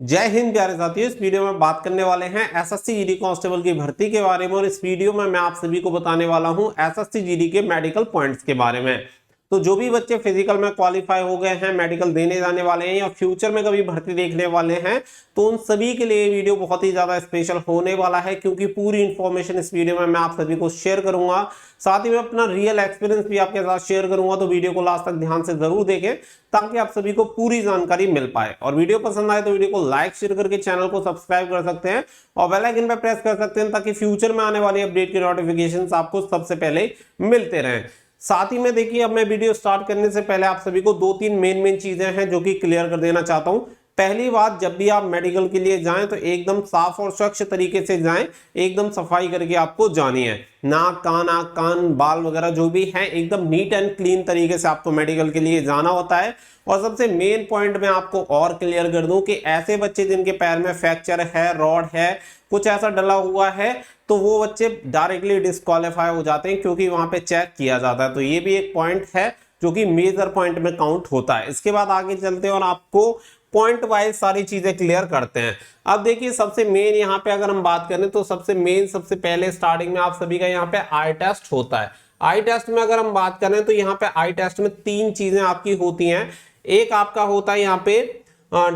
जय हिंद प्यारे साथियों। इस वीडियो में बात करने वाले हैं एसएससी जीडी कांस्टेबल की भर्ती के बारे में और इस वीडियो में मैं आप सभी को बताने वाला हूं एसएससी जीडी के मेडिकल पॉइंट्स के बारे में। तो जो भी बच्चे फिजिकल में क्वालिफाई हो गए हैं, मेडिकल देने जाने वाले हैं या फ्यूचर में कभी भर्ती देखने वाले हैं, तो उन सभी के लिए वीडियो बहुत ही ज्यादा स्पेशल होने वाला है, क्योंकि पूरी इंफॉर्मेशन इस वीडियो में मैं आप सभी को शेयर करूंगा। साथ ही मैं अपना रियल एक्सपीरियंस भी आपके साथ शेयर करूंगा, तो वीडियो को लास्ट तक ध्यान से जरूर देखें ताकि आप सभी को पूरी जानकारी मिल पाए। और वीडियो पसंद आए तो वीडियो को लाइक शेयर करके चैनल को सब्सक्राइब कर सकते हैं और बेल आइकन पर प्रेस कर सकते हैं ताकि फ्यूचर में आने वाली अपडेट की नोटिफिकेशंस आपको सबसे पहले मिलते रहें। साथ ही में देखिए, अब मैं वीडियो स्टार्ट करने से पहले आप सभी को दो तीन मेन चीजें हैं जो कि क्लियर कर देना चाहता हूं। पहली बात, जब भी आप मेडिकल के लिए जाएं तो एकदम साफ और स्वच्छ तरीके से जाएं, एकदम सफाई करके आपको जानी है। नाक कान बाल वगैरह जो भी है एकदम नीट एंड क्लीन तरीके से आपको मेडिकल के लिए जाना होता है। और सबसे मेन पॉइंट मैं आपको और क्लियर कर दूं कि ऐसे बच्चे जिनके पैर में फ्रैक्चर है, रॉड है, कुछ ऐसा डला हुआ है, तो वो बच्चे डायरेक्टली डिस्क्वालीफाई हो जाते हैं, क्योंकि वहां पे चेक किया जाता है। तो ये भी एक पॉइंट है जो कि मेजर पॉइंट में काउंट होता है। इसके बाद आगे चलते हैं और आपको पॉइंट वाइज सारी चीजें क्लियर करते हैं। अब देखिए, सबसे मेन यहाँ पे अगर हम बात करें तो सबसे पहले स्टार्टिंग में आप सभी का यहाँ पे आई टेस्ट होता है। आई टेस्ट में अगर हम बात करें तो यहाँ पे आई टेस्ट में तीन चीजें आपकी होती हैं। एक आपका होता है यहाँ पे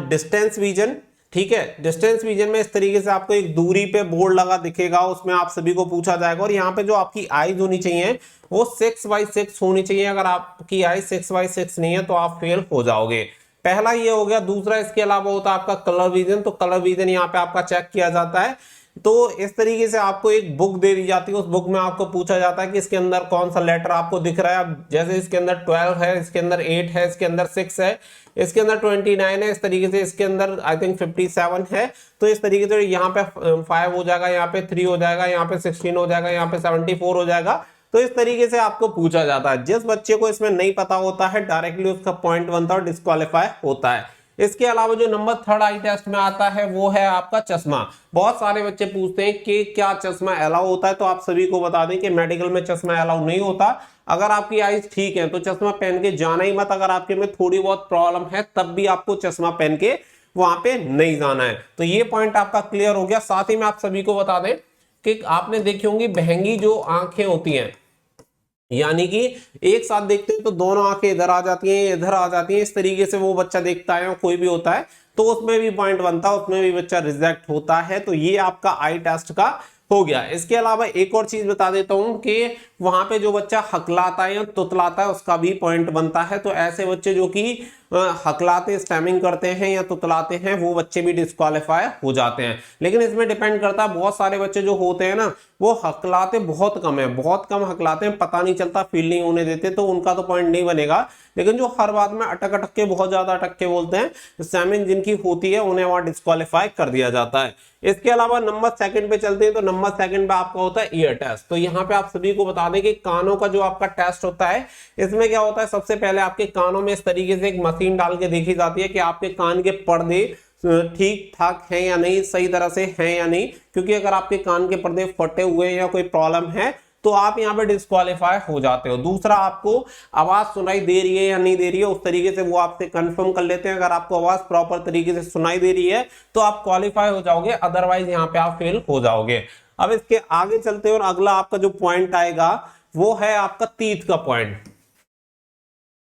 डिस्टेंस विजन। ठीक है, डिस्टेंस विजन में इस तरीके से आपको एक दूरी पे बोर्ड लगा दिखेगा, उसमें आप सभी को पूछा जाएगा। और यहाँ पे जो आपकी आईज होनी चाहिए वो 6x6 होनी चाहिए। अगर आपकी आई 6x6 नहीं है तो आप फेल हो जाओगे। पहला ये हो गया। दूसरा इसके अलावा होता है आपका कलर विजन। तो कलर विजन यहाँ पे आपका चेक किया जाता है। तो इस तरीके से आपको एक बुक दे दी जाती है, उस बुक में आपको पूछा जाता है कि इसके अंदर कौन सा लेटर आपको दिख रहा है। जैसे इसके अंदर 12 है, इसके अंदर 8 है, इसके अंदर 6 है, इसके अंदर 29 है, इस तरीके से इसके अंदर आई थिंक 57 है। तो इस तरीके से यहाँ पे 5 हो जाएगा, यहाँ पे 3 हो जाएगा, यहाँ पे 16 हो जाएगा, यहाँ पे 74 हो जाएगा। तो इस तरीके से आपको पूछा जाता है। जिस बच्चे को इसमें नहीं पता होता है डायरेक्टली उसका पॉइंट बनता है और डिस्क्वालीफाई होता है। इसके अलावा जो नंबर 3 आई टेस्ट में आता है वो है आपका चश्मा। बहुत सारे बच्चे पूछते हैं कि क्या चश्मा अलाउ होता है, तो आप सभी को बता दें कि मेडिकल में चश्मा अलाउ नहीं होता। अगर आपकी आईज ठीक है तो चश्मा पहन के जाना ही मत। अगर आपके में थोड़ी बहुत प्रॉब्लम है तब भी आपको चश्मा पहन के वहां पे नहीं जाना है। तो ये पॉइंट आपका क्लियर हो गया। साथ ही में आप सभी को बता दें कि आपने देखी होंगी बहंगी जो आंखें होती हैं, यानी कि एक साथ देखते हैं तो दोनों आंखें इधर आ जाती हैं, इधर आ जाती हैं, इस तरीके से वो बच्चा देखता है, कोई भी होता है तो उसमें भी पॉइंट बनता है, उसमें भी बच्चा रिजेक्ट होता है। तो ये आपका आई टेस्ट का हो गया। इसके अलावा एक और चीज बता देता हूं कि वहां पे जो बच्चा हकलाता है या तुतलाता है उसका भी पॉइंट बनता है। तो ऐसे बच्चे जो कि हकलाते स्टैमिंग करते हैं या तुतलाते हैं वो बच्चे भी डिस्क्वालीफाई हो जाते हैं। लेकिन इसमें डिपेंड करता है, बहुत सारे बच्चे जो होते हैं ना वो हकलाते बहुत कम है, बहुत कम हकलाते हैं, पता नहीं चलता, फील नहीं होने देते, तो उनका तो पॉइंट नहीं बनेगा। लेकिन जो हर बात में अटक अटक के बहुत ज्यादा अटक के बोलते हैं, स्टैमिंग जिनकी होती है उन्हें वहां डिस्क्वालीफाई कर दिया जाता है। इसके अलावा नंबर 2 पे चलते हैं। तो नंबर 2 पे आपका होता है ईयर टेस्ट। तो यहाँ पे आप सभी को बता दें कि कानों का जो आपका टेस्ट होता है, इसमें क्या होता है, सबसे पहले आपके कानों में इस तरीके से एक मशीन डाल के देखी जाती है कि आपके कान के पर्दे ठीक ठाक हैं या नहीं, सही तरह से हैं या नहीं। क्योंकि अगर आपके कान के पर्दे फटे हुए हैं या कोई प्रॉब्लम है तो आप यहाँ पे डिस्क्वालीफाई हो जाते हो। दूसरा, आपको आवाज सुनाई दे रही है या नहीं दे रही है, उस तरीके से वो आपसे कंफर्म कर लेते हैं। अगर आपको आवाज प्रॉपर तरीके से सुनाई दे रही है तो आप क्वालिफाई हो जाओगे, अदरवाइज यहाँ पे आप फेल हो जाओगे। अब इसके आगे चलते हैं और अगला आपका जो पॉइंट आएगा वो है आपका तीत का पॉइंट।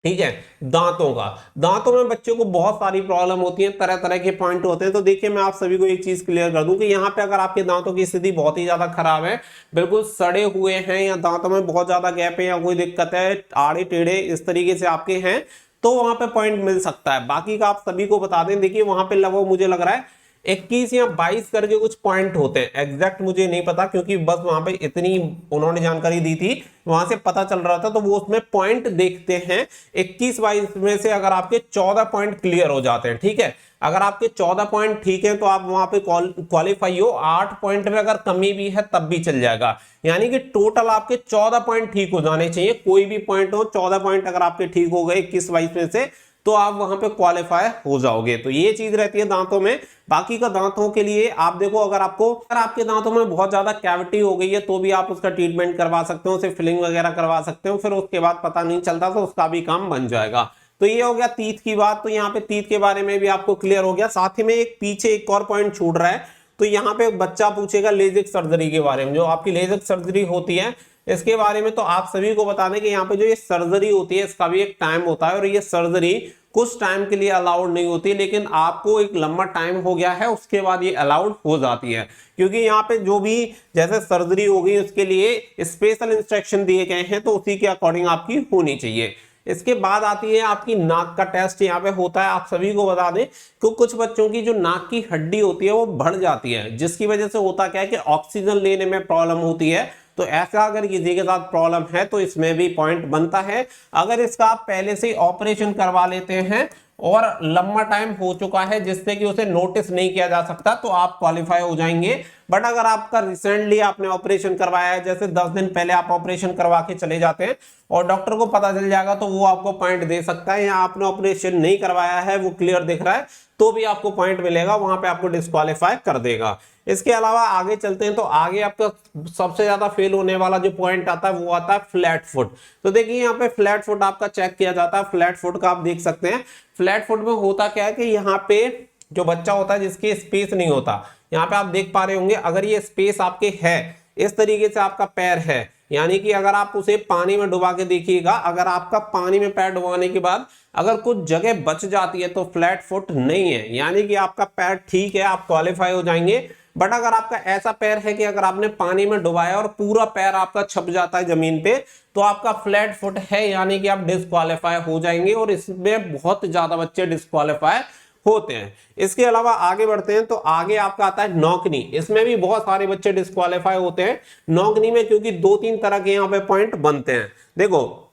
ठीक है, दांतों में बच्चों को बहुत सारी प्रॉब्लम होती है, तरह तरह के पॉइंट होते हैं। तो देखिए, मैं आप सभी को एक चीज क्लियर कर दूं कि यहाँ पे अगर आपके दांतों की स्थिति बहुत ही ज्यादा खराब है, बिल्कुल सड़े हुए हैं, या दांतों में बहुत ज्यादा गैप है या कोई दिक्कत है, आड़े टेढ़े इस तरीके से आपके हैं, तो वहां पे पॉइंट मिल सकता है। बाकी का आप सभी को बता दें, देखिए वहां पे लगभग मुझे लग रहा है 21 या 22 करके कुछ पॉइंट होते हैं, एग्जैक्ट मुझे नहीं पता, क्योंकि बस वहां पे इतनी उन्होंने जानकारी दी थी, वहां से पता चल रहा था। तो वो उसमें पॉइंट देखते हैं 21-22 में से अगर आपके 14 पॉइंट क्लियर हो जाते हैं, ठीक है, अगर आपके 14 पॉइंट ठीक है तो आप वहां पे क्वालिफाई हो। 8 पॉइंट में अगर कमी भी है तब भी चल जाएगा, यानी कि टोटल आपके 14 पॉइंट ठीक हो जाने चाहिए। कोई भी पॉइंट हो, 14 पॉइंट अगर आपके ठीक हो गए 21-22 में से तो आप वहां पे क्वालिफाई हो जाओगे। तो ये चीज रहती है दांतों में। बाकी का दांतों के लिए आप देखो, अगर आपके दांतों में बहुत ज्यादा कैविटी हो गई है तो भी आप उसका ट्रीटमेंट करवा सकते हो, उसे फिलिंग वगैरह करवा सकते हो, फिर उसके बाद पता नहीं चलता तो उसका भी काम बन जाएगा। तो ये हो गया तीत की बात। तो यहाँ पे तीत के बारे में भी आपको क्लियर हो गया। साथ ही में एक पीछे एक और पॉइंट छूट रहा है, तो यहाँ पे बच्चा पूछेगा लेजिक सर्जरी के बारे में। जो आपकी लेजिक सर्जरी होती है इसके बारे में तो आप सभी को बता दें कि यहाँ पे जो ये सर्जरी होती है इसका भी एक टाइम होता है, और ये सर्जरी कुछ टाइम के लिए अलाउड नहीं होती, लेकिन आपको एक लंबा टाइम हो गया है उसके बाद ये अलाउड हो जाती है, क्योंकि यहाँ पे जो भी जैसे सर्जरी होगी उसके लिए स्पेशल इंस्ट्रक्शन दिए गए हैं, तो उसी के अकॉर्डिंग आपकी होनी चाहिए। इसके बाद आती है आपकी नाक का टेस्ट यहाँ पे होता है। आप सभी को बता दें कि कुछ बच्चों की जो नाक की हड्डी होती है वो बढ़ जाती है, जिसकी वजह से होता क्या है कि ऑक्सीजन लेने में प्रॉब्लम होती है। तो ऐसा अगर किसी के साथ प्रॉब्लम है तो इसमें भी पॉइंट बनता है। अगर इसका आप पहले से ऑपरेशन करवा लेते हैं और लंबा टाइम हो चुका है जिससे कि उसे नोटिस नहीं किया जा सकता, तो आप क्वालिफाई हो जाएंगे। बट अगर आपका रिसेंटली आपने ऑपरेशन करवाया है, जैसे 10 दिन पहले आप ऑपरेशन करवा के चले जाते हैं और डॉक्टर को पता चल जाएगा, तो वो आपको पॉइंट दे सकता है। या आपने ऑपरेशन नहीं करवाया है, वो क्लियर दिख रहा है, तो भी आपको पॉइंट मिलेगा, वहां पे आपको डिस्क्वालीफाई कर देगा। इसके अलावा आगे चलते हैं, तो आगे आपका सबसे ज्यादा फेल होने वाला जो पॉइंट आता है वो आता है फ्लैट फुट। तो देखिए यहाँ पे फ्लैट फुट आपका चेक किया जाता है। फ्लैट फुट का आप देख सकते हैं, फ्लैट फुट में होता क्या है कि यहाँ पे जो बच्चा होता है जिसकी स्पेस नहीं होता, यहाँ पे आप देख पा रहे होंगे, अगर ये स्पेस आपके है, इस तरीके से आपका पैर है, यानी कि अगर आप उसे पानी में डुबा के देखिएगा, अगर आपका पानी में पैर डुबाने के बाद अगर कुछ जगह बच जाती है तो फ्लैट फुट नहीं है, यानी कि आपका पैर ठीक है, आप क्वालिफाई हो जाएंगे। बट अगर आपका ऐसा पैर है कि अगर आपने पानी में डुबाया और पूरा पैर आपका छप जाता है जमीन पे, तो आपका फ्लैट फुट है, यानी कि आप डिस्क्वालीफाई हो जाएंगे। और इसमें बहुत ज्यादा बच्चे डिस्क्वालीफाई होते हैं। इसके अलावा आगे बढ़ते हैं, तो आगे आपका आता है नौकनी। इसमें भी बहुत सारे बच्चे डिस्क्वालीफाई होते हैं नौकनी में, क्योंकि 2-3 तरह के यहाँ पे पॉइंट बनते हैं। देखो,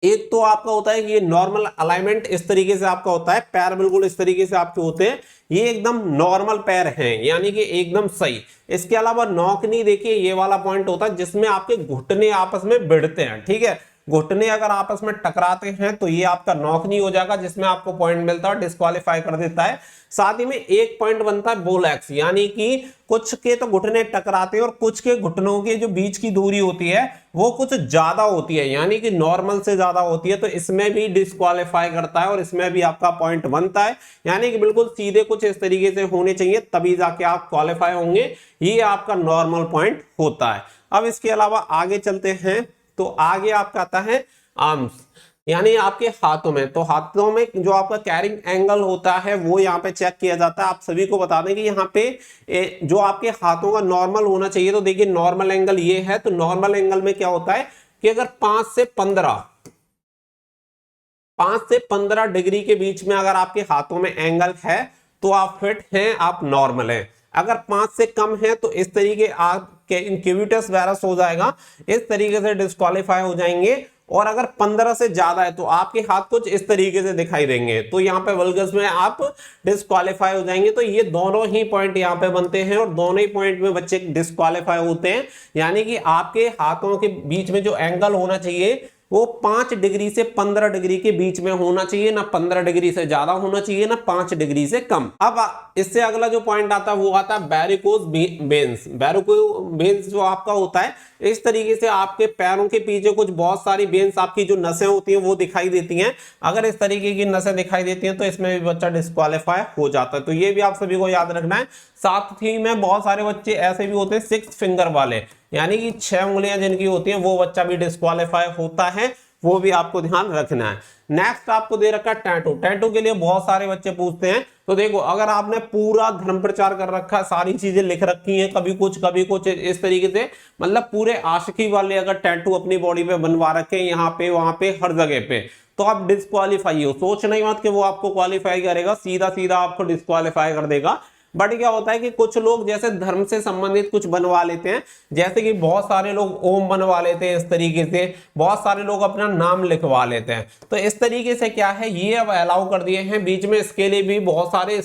एक तो आपका होता है कि ये नॉर्मल अलाइनमेंट इस तरीके से आपका होता है, पैर बिल्कुल इस तरीके से आपके होते हैं, ये एकदम नॉर्मल पैर हैं, यानी कि एकदम सही। इसके अलावा नौकनी देखिए, ये वाला पॉइंट होता है जिसमें आपके घुटने आपस में भिड़ते हैं, ठीक है, घुटने अगर आपस में टकराते हैं तो ये आपका नौकनी हो जाएगा, जिसमें आपको पॉइंट मिलता है, डिस्क्वालीफाई कर देता है। साथ ही में एक पॉइंट बनता है बोलैक्स, यानी कि कुछ के तो घुटने टकराते हैं और कुछ के घुटनों के जो बीच की दूरी होती है वो कुछ ज्यादा होती है, यानी कि नॉर्मल से ज्यादा होती है, तो इसमें भी डिस्क्वालीफाई करता है और इसमें भी आपका पॉइंट बनता है। यानी कि बिल्कुल सीधे कुछ इस तरीके से होने चाहिए, तभी जाके आप क्वालिफाई होंगे, ये आपका नॉर्मल पॉइंट होता है। अब इसके अलावा आगे चलते हैं, तो आगे आपका आता है आर्म्स, यानी आपके हाथों में। तो हाथों में जो आपका कैरिंग एंगल होता है वो यहाँ पे चेक किया जाता है। आप सभी को बता दें कि यहाँ पे जो आपके हाथों का नॉर्मल होना चाहिए, तो देखिए नॉर्मल एंगल ये है। तो नॉर्मल एंगल में क्या होता है कि अगर 5 से 15 डिग्री के बीच में अगर आपके हाथों में एंगल है तो आप फिट हैं, आप नॉर्मल हैं। अगर 5 से कम है तो इस तरीके आपके इंक्यूबिटस वायरस हो जाएगा, इस तरीके से डिस्क्वालीफाई हो जाएंगे। और अगर 15 से ज्यादा है तो आपके हाथ कुछ इस तरीके से दिखाई देंगे, तो यहाँ पे वल्गस में आप डिस्क्वालीफाई हो जाएंगे। तो ये दोनों ही पॉइंट यहाँ पे बनते हैं और दोनों ही पॉइंट में बच्चे डिस्क्वालीफाई होते हैं। यानी कि आपके हाथों के बीच में जो एंगल होना चाहिए वो 5 डिग्री से 15 डिग्री के बीच में होना चाहिए, ना 15 डिग्री से ज्यादा होना चाहिए, ना 5 डिग्री से कम। अब इससे अगला जो पॉइंट आता है वो आता है वेरिकोज वेन्स। वेरिकोज वेन्स जो आपका होता है, इस तरीके से आपके पैरों के पीछे कुछ बहुत सारी वेन्स, आपकी जो नसें होती हैं वो दिखाई देती हैं। अगर इस तरीके की नसें दिखाई देती हैं तो इसमें भी बच्चा डिस्क्वालीफाई हो जाता है। तो ये भी आप सभी को याद रखना है। साथ ही में बहुत सारे बच्चे ऐसे भी होते हैं 6 फिंगर वाले, यानी कि 6 उंगलियां जिनकी होती हैं, वो बच्चा भी डिस्क्वालीफाई होता है, वो भी आपको ध्यान रखना है। नेक्स्ट आपको दे रखा है टैटू। टैटू के लिए बहुत सारे बच्चे पूछते हैं। तो देखो, अगर आपने पूरा धर्म प्रचार कर रखा है, सारी चीजें लिख रखी हैं, कभी कुछ इस तरीके से, मतलब पूरे आशिकी वाले अगर टैटू अपनी बॉडी पे बनवा रखे हैं, यहाँ पे वहां पे हर जगह पे, तो आप डिस्क्वालीफाई हो। सोच नहीं मत कि वो आपको क्वालिफाई करेगा, सीधा सीधा आपको डिस्क्वालीफाई कर देगा। बट क्या होता है कि कुछ लोग जैसे धर्म से संबंधित कुछ बनवा लेते हैं, जैसे कि बहुत सारे लोग ओम बनवा लेते हैं, इस तरीके से बहुत सारे लोग अपना नाम लिखवा लेते हैं। तो इस तरीके से क्या है, ये अब अलाउ कर दिए हैं। बीच में इसके लिए भी बहुत सारे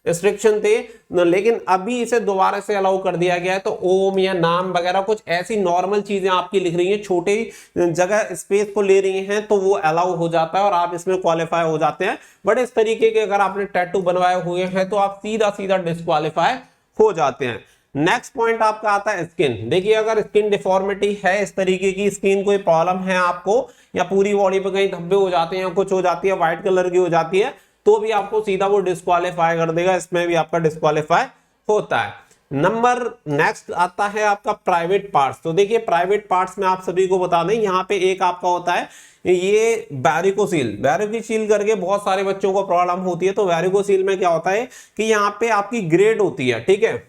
रिस्ट्रिक्शन थे, लेकिन अभी इसे दोबारा से अलाउ कर दिया गया है। तो ओम या नाम वगैरह कुछ ऐसी नॉर्मल चीजें आपकी लिख रही हैं, छोटी जगह स्पेस को ले रही हैं, तो वो अलाउ हो जाता है और आप इसमें क्वालिफाई हो जाते हैं। बट इस तरीके के अगर आपने टैटू बनवाए हुए हैं तो आप सीधा सीधा डिस्क्वालीफाई हो जाते हैं। नेक्स्ट पॉइंट आपका आता है स्किन। देखिए अगर स्किन डिफॉर्मिटी है, इस तरीके की स्किन कोई प्रॉब्लम है आपको, या पूरी बॉडी पे कहीं धब्बे हो जाते हैं या कुछ हो जाती है, व्हाइट कलर की हो जाती है, तो भी आपको सीधा वो डिस्क्वालीफाई कर देगा, इसमें भी आपका डिस्क्वालीफाई होता है। नंबर नेक्स्ट आता है आपका प्राइवेट पार्ट्स। तो देखिए प्राइवेट पार्ट्स में आप सभी को बता दें, यहाँ पे एक आपका होता है ये वैरिकोसील। वैरिकोसील करके बहुत सारे बच्चों को प्रॉब्लम होती है। तो वैरिकोसील में क्या होता है कि यहाँ पे आपकी ग्रेड होती है, ठीक है।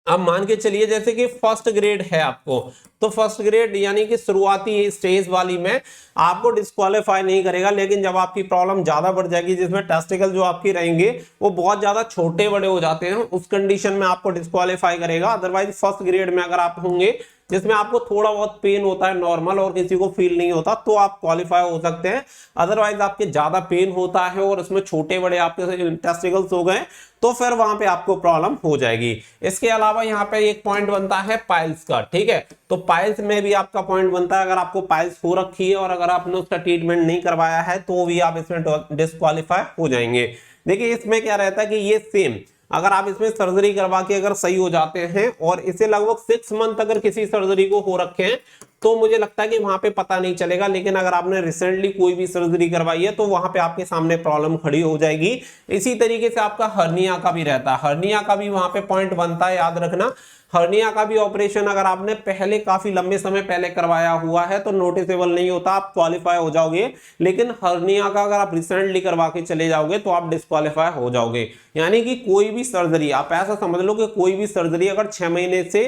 अब मान के चलिए जैसे कि फर्स्ट ग्रेड है आपको, तो फर्स्ट ग्रेड यानी कि शुरुआती स्टेज वाली में आपको डिस्क्वालीफाई नहीं करेगा, लेकिन जब आपकी प्रॉब्लम ज्यादा बढ़ जाएगी, जिसमें टेस्टिकल जो आपकी रहेंगे वो बहुत ज्यादा छोटे बड़े हो जाते हैं, उस कंडीशन में आपको डिस्क्वालीफाई करेगा। अदरवाइज फर्स्ट ग्रेड में अगर आप होंगे जिसमें आपको थोड़ा बहुत पेन होता है नॉर्मल और किसी को फील नहीं होता, तो आप क्वालिफाई हो सकते हैं। अदरवाइज आपके ज्यादा पेन होता है और उसमें छोटे बड़े आपके टेस्टिकल्स हो गए, तो फिर वहां पे आपको प्रॉब्लम हो जाएगी। इसके अलावा यहाँ पे एक पॉइंट बनता है पाइल्स का, ठीक है। तो पाइल्स में भी आपका पॉइंट बनता है, अगर आपको पाइल्स हो रखी है और अगर आपने उसका ट्रीटमेंट नहीं करवाया है तो भी आप इसमें डिस्क्वालीफाई हो जाएंगे। देखिए इसमें क्या रहता है कि ये सेम, अगर आप इसमें सर्जरी करवा के अगर सही हो जाते हैं, और इसे लगभग 6 मंथ अगर किसी सर्जरी को हो रखे हैं, तो मुझे लगता है कि वहां पे पता नहीं चलेगा। लेकिन अगर आपने रिसेंटली कोई भी सर्जरी करवाई है तो वहां पे आपके सामने प्रॉब्लम खड़ी हो जाएगी। इसी तरीके से आपका हर्निया का भी रहता है, हर्निया का भी वहां पे पॉइंट बनता है, याद रखना। हर्निया का भी ऑपरेशन अगर आपने पहले काफी लंबे समय पहले करवाया हुआ है तो नोटिसेबल नहीं होता, आप क्वालिफाई हो जाओगे। लेकिन हर्निया का अगर आप रिसेंटली करवा के चले जाओगे तो आप डिस्क्वालीफाई हो जाओगे। यानी कि कोई भी सर्जरी, आप ऐसा समझ लो कि कोई भी सर्जरी अगर 6 महीने से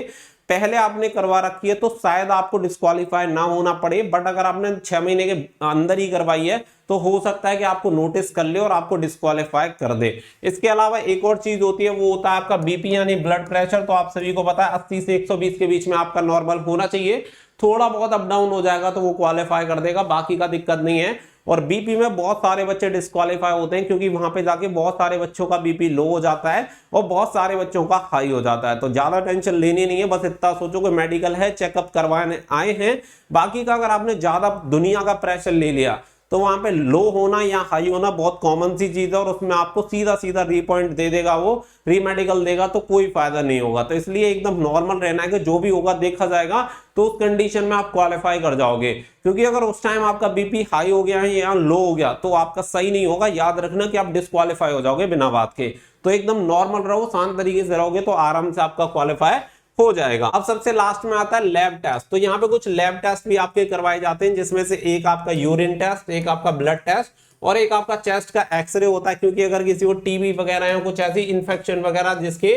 पहले आपने करवा रखी है तो शायद आपको डिस्क्वालीफाई ना होना पड़े, बट अगर आपने 6 महीने के अंदर ही करवाई है तो हो सकता है कि आपको नोटिस कर ले और आपको डिस्क्वालीफाई कर दे। इसके अलावा एक और चीज होती है, वो होता है आपका बीपी यानी ब्लड प्रेशर। तो आप सभी को पता है 80 से 120 के बीच में आपका नॉर्मल होना चाहिए। थोड़ा बहुत अप डाउन हो जाएगा तो वो क्वालिफाई कर देगा, बाकी का दिक्कत नहीं है। और बीपी में बहुत सारे बच्चे डिस्क्वालीफाई होते हैं, क्योंकि वहां पे जाके बहुत सारे बच्चों का बीपी लो हो जाता है और बहुत सारे बच्चों का हाई हो जाता है। तो ज्यादा टेंशन लेनी नहीं है, बस इतना सोचो कि मेडिकल है, चेकअप करवाने आए हैं। बाकी का अगर आपने ज्यादा दुनिया का प्रेशर ले लिया तो वहां पे लो होना या हाई होना बहुत कॉमन सी चीज है, और उसमें आपको सीधा सीधा री पॉइंट दे देगा, वो रीमेडिकल देगा, तो कोई फायदा नहीं होगा। तो इसलिए एकदम नॉर्मल रहना है कि जो भी होगा देखा जाएगा, तो उस कंडीशन में आप क्वालिफाई कर जाओगे। क्योंकि अगर उस टाइम आपका बीपी हाई हो गया है या लो हो गया तो आपका सही नहीं होगा, याद रखना कि आप डिस्क्वालीफाई हो जाओगे बिना बात के। तो एकदम नॉर्मल रहो, शांत तरीके से रहोगे तो आराम से आपका क्वालिफाई हो जाएगा। अब सबसे लास्ट में आता है लैब टेस्ट। तो यहाँ पे कुछ लैब टेस्ट भी आपके करवाए जाते हैं, जिसमें से एक आपका यूरिन टेस्ट, एक आपका ब्लड टेस्ट और एक आपका चेस्ट का एक्सरे होता है। क्योंकि अगर किसी को टीबी वगैरह या कुछ ऐसी इंफेक्शन वगैरह जिसके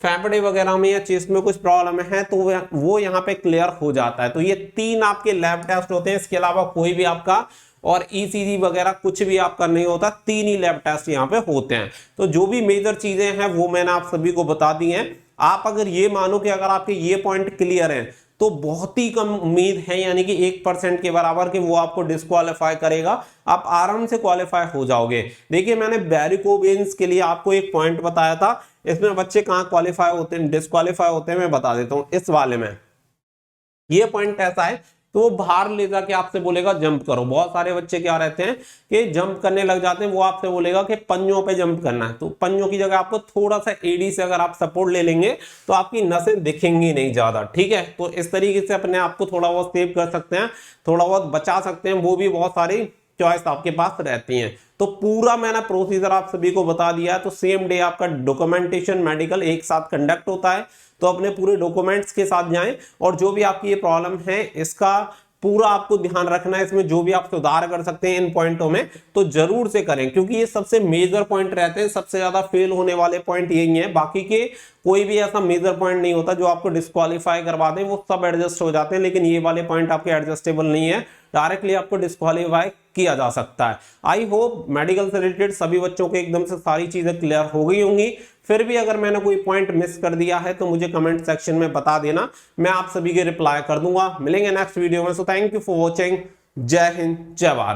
फेफड़े वगैरह में या चेस्ट में कुछ प्रॉब्लम है तो वो यहाँ पे क्लियर हो जाता है। तो ये 3 आपके लैब टेस्ट होते हैं, इसके अलावा कोई भी आपका और ईसीजी वगैरह कुछ भी आपका नहीं होता। 3 ही लैब टेस्ट यहाँ पे होते हैं। तो जो भी मेजर चीजें हैं वो मैंने आप सभी को बता दी हैं। आप अगर ये मानो कि अगर आपके ये पॉइंट क्लियर हैं तो बहुत ही कम उम्मीद है, यानी कि 1% के बराबर कि वो आपको डिस्क्वालीफाई करेगा, आप आराम से क्वालिफाई हो जाओगे। देखिए मैंने वैरिकोवेन्स के लिए आपको एक पॉइंट बताया था, इसमें बच्चे कहाँ क्वालिफाई होते हैं, डिस्क्वालीफाई होते हैं, मैं बता देता हूँ। इस वाले में ये पॉइंट ऐसा है तो वो बाहर ले जाके आपसे बोलेगा जंप करो। बहुत सारे बच्चे क्या रहते हैं कि जंप करने लग जाते हैं, वो आपसे बोलेगा कि पंजों पे जंप करना है। तो पंजों की जगह आपको थोड़ा सा एडी से अगर आप सपोर्ट ले लेंगे तो आपकी नसें दिखेंगी नहीं ज्यादा, ठीक है। तो इस तरीके से अपने आप को थोड़ा बहुत सेव कर सकते हैं, थोड़ा बहुत बचा सकते हैं, वो भी बहुत सारी चॉइस आपके पास रहती हैं। तो पूरा मैंने प्रोसीजर आप सभी को बता दिया है। तो सेम डे आपका डॉक्यूमेंटेशन मेडिकल एक साथ कंडक्ट होता है, तो अपने पूरे डॉक्यूमेंट्स के साथ जाएं और जो भी आपकी ये प्रॉब्लम है इसका पूरा आपको ध्यान रखना है। इसमें जो भी आप सुधार कर सकते हैं इन पॉइंटों में तो जरूर से करें, क्योंकि ये सबसे मेजर पॉइंट रहते हैं, सबसे ज्यादा फेल होने वाले पॉइंट यही है। बाकी के कोई भी ऐसा मेजर पॉइंट नहीं होता जो आपको डिस्क्वालीफाई करवा दें, वो सब एडजस्ट हो जाते हैं। लेकिन ये वाले पॉइंट आपके एडजस्टेबल नहीं है, डायरेक्टली आपको डिस्क्वालीफाई किया जा सकता है। आई होप मेडिकल से रिलेटेड सभी बच्चों को एकदम से सारी चीजें क्लियर हो गई होंगी। फिर भी अगर मैंने कोई पॉइंट मिस कर दिया है तो मुझे कमेंट सेक्शन में बता देना, मैं आप सभी के रिप्लाई कर दूंगा। मिलेंगे नेक्स्ट वीडियो में। So thank you for watching. जय हिंद, जय भारत।